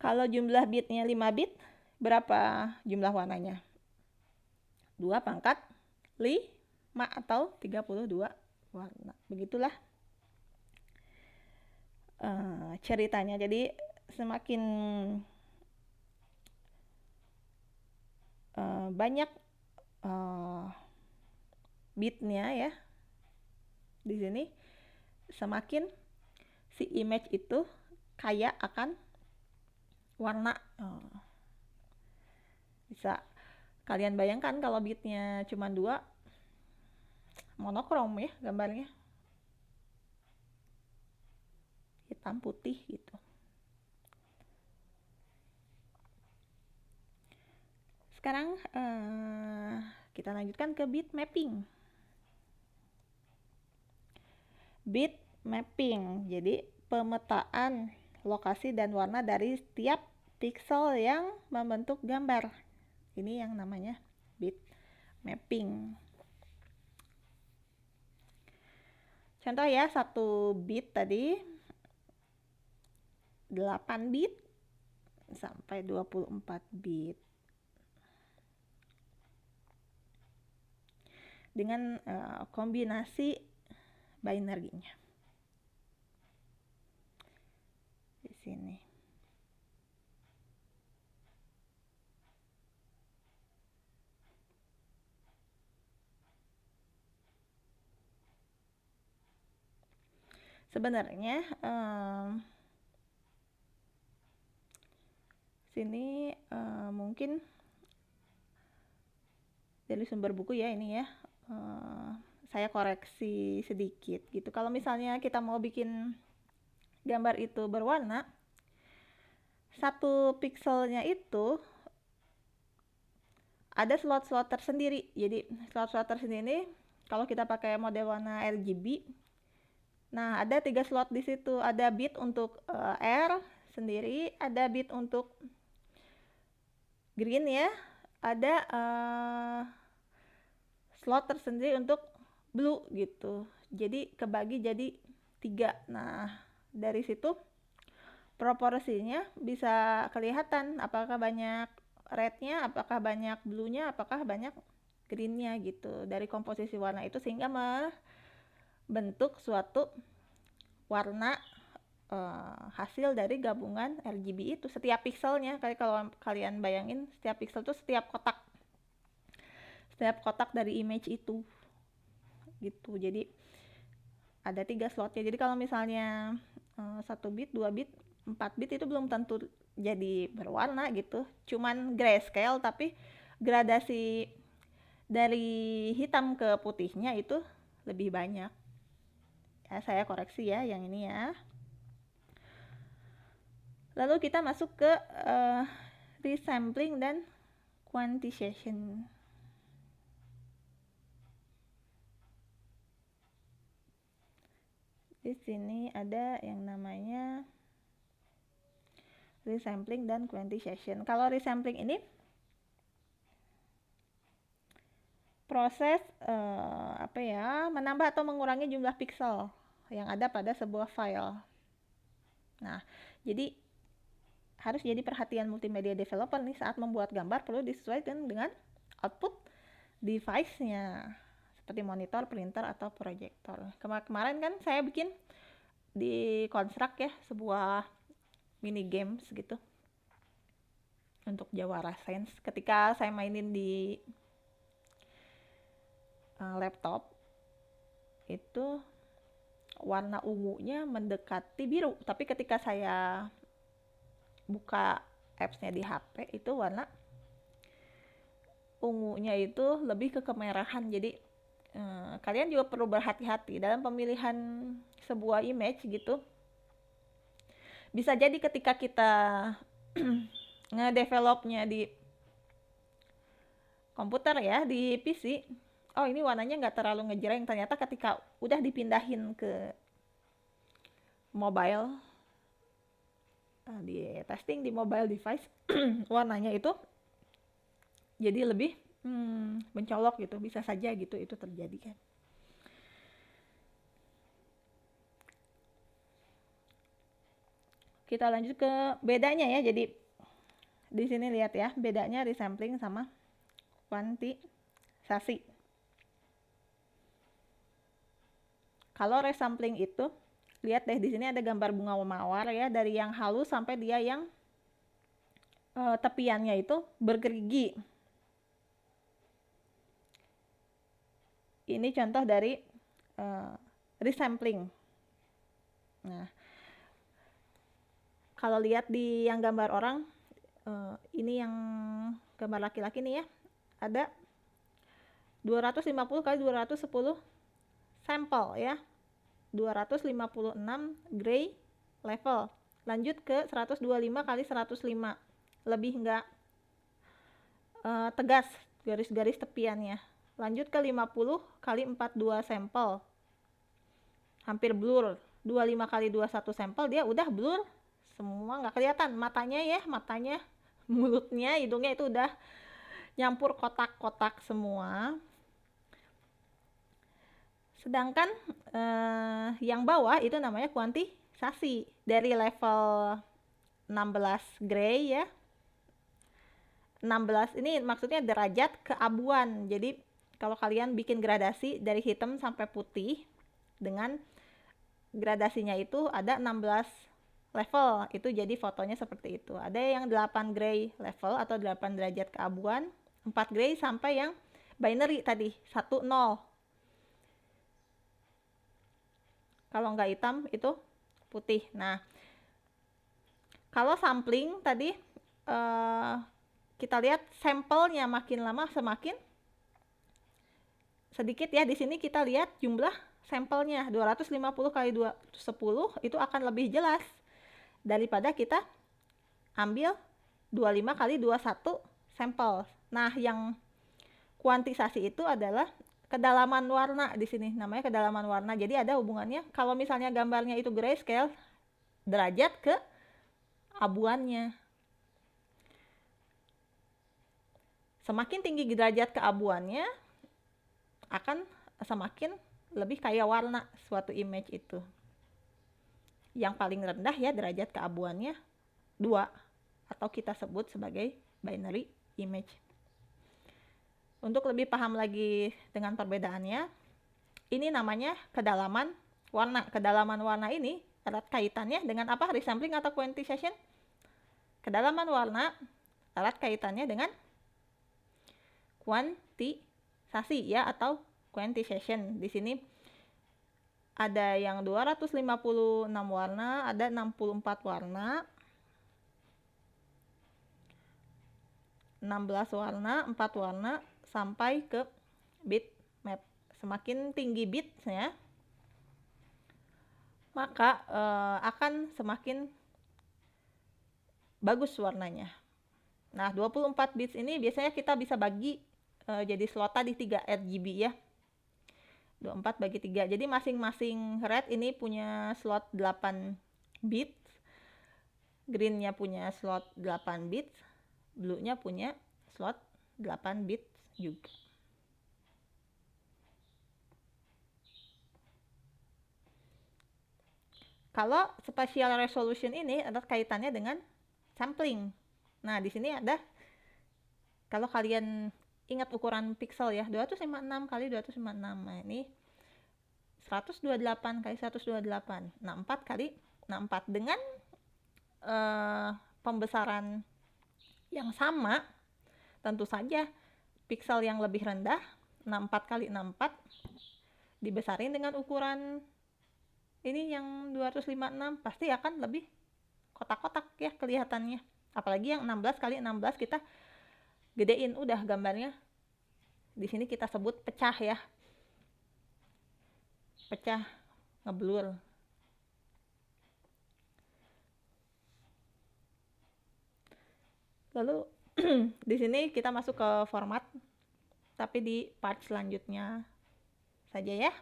Kalau jumlah bitnya 5 bit, berapa jumlah warnanya? 2 pangkat 5 atau 32 warna. Begitulah ceritanya. Jadi semakin banyak bitnya ya di sini, semakin si image itu kaya akan warna. Bisa kalian bayangkan kalau bitnya cuma 2, monokrom ya gambarnya, hitam putih gitu. Sekarang kita lanjutkan ke bit mapping. Bit mapping, jadi pemetaan lokasi dan warna dari setiap pixel yang membentuk gambar. Ini yang namanya bit mapping. Contoh ya, 1 bit tadi 8 bit sampai 24 bit. Dengan kombinasi binary-nya. Di sini. Sebenarnya sini mungkin dari sumber buku ya ini ya, saya koreksi sedikit gitu. Kalau misalnya kita mau bikin gambar itu berwarna, 1 pixelnya itu ada slot-slot tersendiri. Jadi slot-slot tersendiri kalau kita pakai model warna RGB, nah ada 3 slot di situ. Ada bit untuk R sendiri, ada bit untuk green ya, ada slot tersendiri untuk blue gitu. Jadi kebagi jadi 3. Nah dari situ proporsinya bisa kelihatan apakah banyak rednya, apakah banyak bluenya, apakah banyak greennya gitu dari komposisi warna itu, sehingga membentuk suatu warna hasil dari gabungan RGB itu. Setiap pixelnya, kayak kalau kalian bayangin, setiap pixel itu setiap kotak dari image itu gitu. Jadi ada 3 slotnya. Jadi kalau misalnya 1 bit, 2 bit, 4 bit itu belum tentu jadi berwarna gitu, cuman grayscale, tapi gradasi dari hitam ke putihnya itu lebih banyak ya. Saya koreksi ya yang ini ya. Lalu kita masuk ke resampling dan quantization. Di sini ada yang namanya resampling dan quantization. Kalau resampling ini proses menambah atau mengurangi jumlah pixel yang ada pada sebuah file. Nah, jadi harus jadi perhatian multimedia developer nih saat membuat gambar, perlu disesuaikan dengan output device-nya seperti monitor, printer, atau proyektor. Kemarin kan saya bikin di Construct ya, sebuah mini games gitu untuk Jawara Science. Ketika saya mainin di laptop itu warna ungunya mendekati biru, tapi ketika saya buka apps-nya di HP itu warna ungunya itu lebih ke kemerahan. Jadi kalian juga perlu berhati-hati dalam pemilihan sebuah image gitu. Bisa jadi ketika kita ngedevelopnya di komputer ya, di PC, oh ini warnanya nggak terlalu ngejreng, ternyata ketika udah dipindahin ke mobile, di testing di mobile device, warnanya itu jadi lebih mencolok gitu. Bisa saja gitu itu terjadi kan. Kita lanjut ke bedanya ya. Jadi di sini lihat ya, bedanya resampling sama kuantisasi. Kalau resampling itu, lihat deh di sini ada gambar bunga mawar ya, dari yang halus sampai dia yang tepiannya itu bergerigi. Ini contoh dari resampling. Nah, kalau lihat di yang gambar orang, ini yang gambar laki-laki nih ya, ada 250 kali 210 sampel ya, 256 gray level. Lanjut ke 125 kali 105, lebih enggak tegas garis-garis tepiannya. Lanjut ke 50 kali 42 sampel, hampir blur. 25 kali 21 sampel, dia udah blur semua, nggak kelihatan matanya ya, matanya, mulutnya, hidungnya itu udah nyampur kotak-kotak semua. Sedangkan yang bawah itu namanya kuantisasi, dari level 16 gray ya. 16 ini maksudnya derajat keabuan. Jadi kalau kalian bikin gradasi dari hitam sampai putih, dengan gradasinya itu ada 16 level, itu jadi fotonya seperti itu. Ada yang 8 gray level atau 8 derajat keabuan, 4 gray sampai yang binary tadi 1 0. Kalau nggak hitam itu putih. Nah, kalau sampling tadi kita lihat sampelnya makin lama semakin sedikit ya. Di sini kita lihat jumlah sampelnya 250 kali 210 itu akan lebih jelas daripada kita ambil 25 kali 21 sampel. Nah, yang kuantisasi itu adalah kedalaman warna di sini, namanya kedalaman warna. Jadi ada hubungannya, kalau misalnya gambarnya itu grayscale, derajat ke abuannya. Semakin tinggi derajat keabuannya, akan semakin lebih kayak warna suatu image itu. Yang paling rendah ya derajat keabuannya 2, atau kita sebut sebagai binary image. Untuk lebih paham lagi dengan perbedaannya, ini namanya kedalaman warna. Kedalaman warna ini erat kaitannya dengan apa? Resampling atau quantization? Kedalaman warna erat kaitannya dengan kuantisasi ya, atau quantization. Di sini ada yang 256 warna, ada 64 warna, 16 warna, 4 warna, sampai ke bitmap. Semakin tinggi bitnya, maka akan semakin bagus warnanya. Nah, 24 bits ini biasanya kita bisa bagi jadi slot tadi 3 RGB ya. 24 bagi 3. Jadi masing-masing red ini punya slot 8 bits. Greennya punya slot 8 bits. Blue-nya punya slot 8 bits juga. Kalau spatial resolution ini ada kaitannya dengan sampling. Nah, di sini ada, kalau kalian ingat ukuran pixel ya, 256 kali 256. Nah, ini 128 kali 128. 64 kali 64 dengan pembesaran yang sama. Tentu saja pixel yang lebih rendah 64 kali 64 dibesarin dengan ukuran ini yang 256, pasti akan lebih kotak-kotak ya kelihatannya. Apalagi yang 16 kali 16 kita gedein, udah gambarnya di sini kita sebut pecah ya, pecah, ngeblur. Lalu di sini kita masuk ke format, tapi di part selanjutnya saja ya.